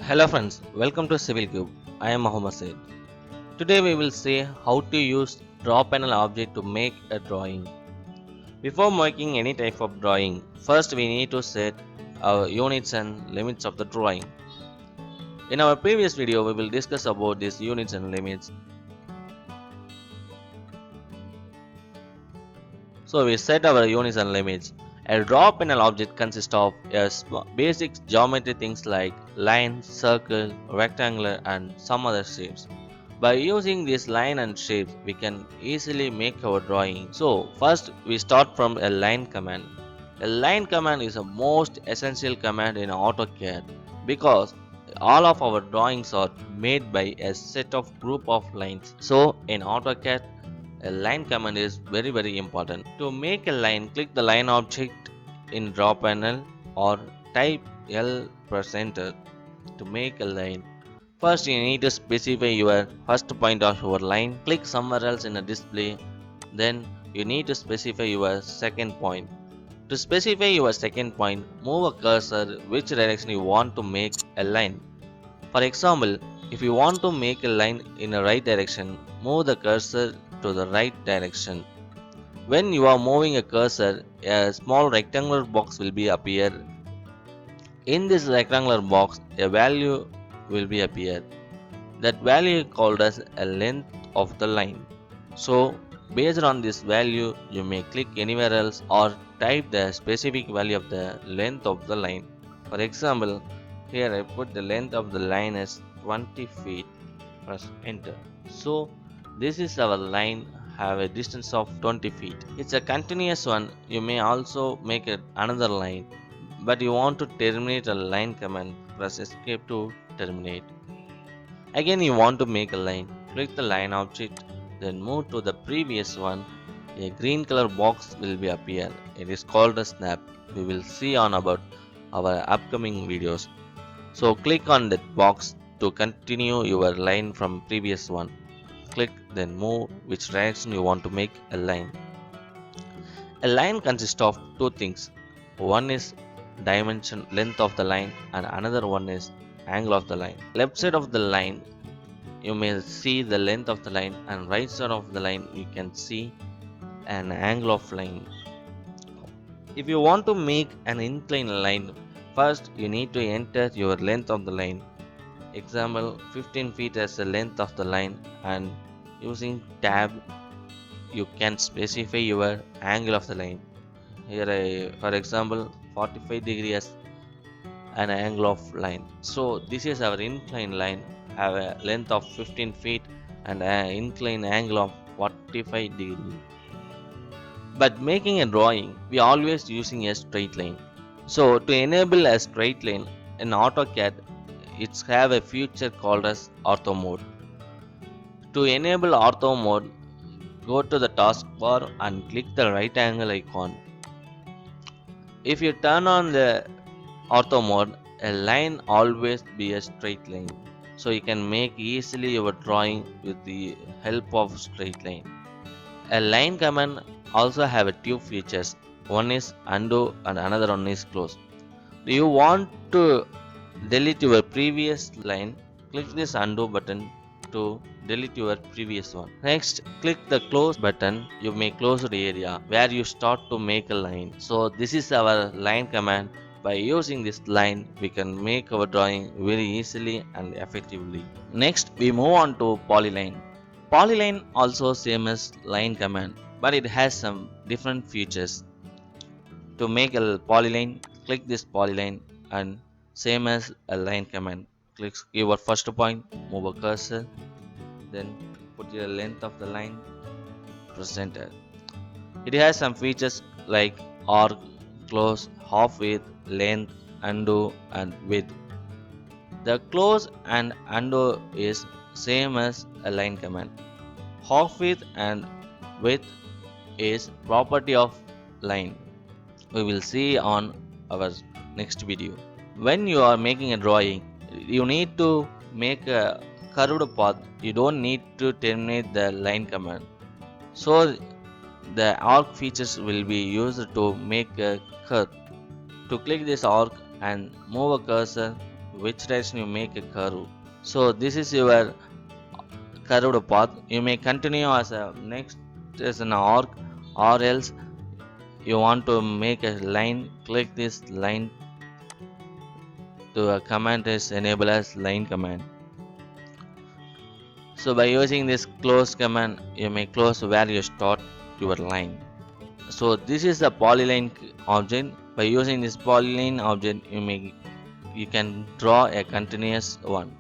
Hello friends, welcome to Civil Cube. I am Mohammed Said. Today we will see how to use draw panel object to make a drawing. Before making any type of drawing, first we need to set our units and limits of the drawing. In our previous video we will discuss about these units and limits. So we set our units and limits. A draw panel object consists of basic geometry things like line, circle, rectangular and some other shapes. By using this line and shapes, we can easily make our drawing. So first we start from a line command. A line command is the most essential command in AutoCAD because all of our drawings are made by a set of group of lines. So in AutoCAD, a line command is very important. To make a line, click the line object in draw panel or type L press enter to make a line. First, you need to specify your first point of your line. Click somewhere else in a display. Then, you need to specify your second point. To specify your second point, move a cursor which direction you want to make a line. For example, if you want to make a line in the right direction, move the cursor to the right direction. When you are moving a cursor, a small rectangular box will be appear. In this rectangular box, a value will be appear. That value is called as a length of the line. So based on this value you may click anywhere else or type the specific value of the length of the line. For example, here I put the length of the line as 20 feet. Press enter. So this is our line have a distance of 20 feet. It's a continuous one. You may also make another line, but you want to terminate a line command, press escape to terminate. Again you want to make a line, click the line object, then move to the previous one. A green color box will be appear. It is called a snap. We will see on about our upcoming videos. So click on that box to continue your line from previous one. Click then move which direction you want to make a line. A line consists of two things. One is dimension length of the line and another one is angle of the line. Left side of the line you may see the length of the line and right side of the line you can see an angle of line. If you want to make an inclined line, first you need to enter your length of the line. Example 15 feet as the length of the line, and using tab you can specify your angle of the line. Here I, for example 45 degrees an angle of line. So this is our inclined line, have a length of 15 feet and an inclined angle of 45 degree. But making a drawing, we always using a straight line. So to enable a straight line in AutoCAD, it's have a feature called as Ortho Mode. To enable Ortho Mode, go to the taskbar and click the right angle icon. If you turn on the Ortho Mode, a line always be a straight line. So you can make easily your drawing with the help of straight line. A line command also have a two features. One is undo and another one is close. Do you want to delete your previous line? Click this undo button to delete your previous one. Next, click the close button. You may close the area where you start to make a line. So this is our line command. By using this line, we can make our drawing very easily and effectively. Next, we move on to polyline. Polyline also same as line command, but it has some different features. To make a polyline, click this polyline and same as a line command. Click your first point, move a cursor, then put your length of the line, press enter. It has some features like arc, close, half width, length, undo and width. The close and undo is same as a line command. Half width and width is property of line. We will see on our next video. When you are making a drawing, you need to make a curved path. You don't need to terminate the line command. So the arc features will be used to make a curve. To click this arc and move a cursor, which direction you make a curve. So this is your curved path. You may continue as a next as an arc, or else you want to make a line. Click this line to a command is enable as line command. So by using this close command, you may close where you start your line. So this is the polyline object. By using this polyline object, you can draw a continuous one.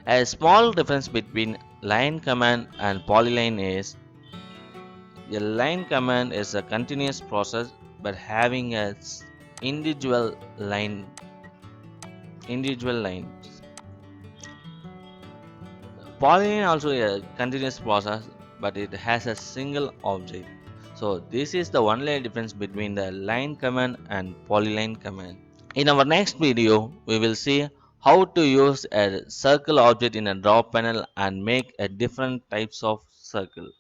A small difference between line command and polyline is a line command is a continuous process but having a individual lines. Polyline also a continuous process but it has a single object. So this is the only difference between the line command and polyline command. In our next video, we will see how to use a circle object in a draw panel and make a different types of circle.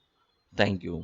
Thank you.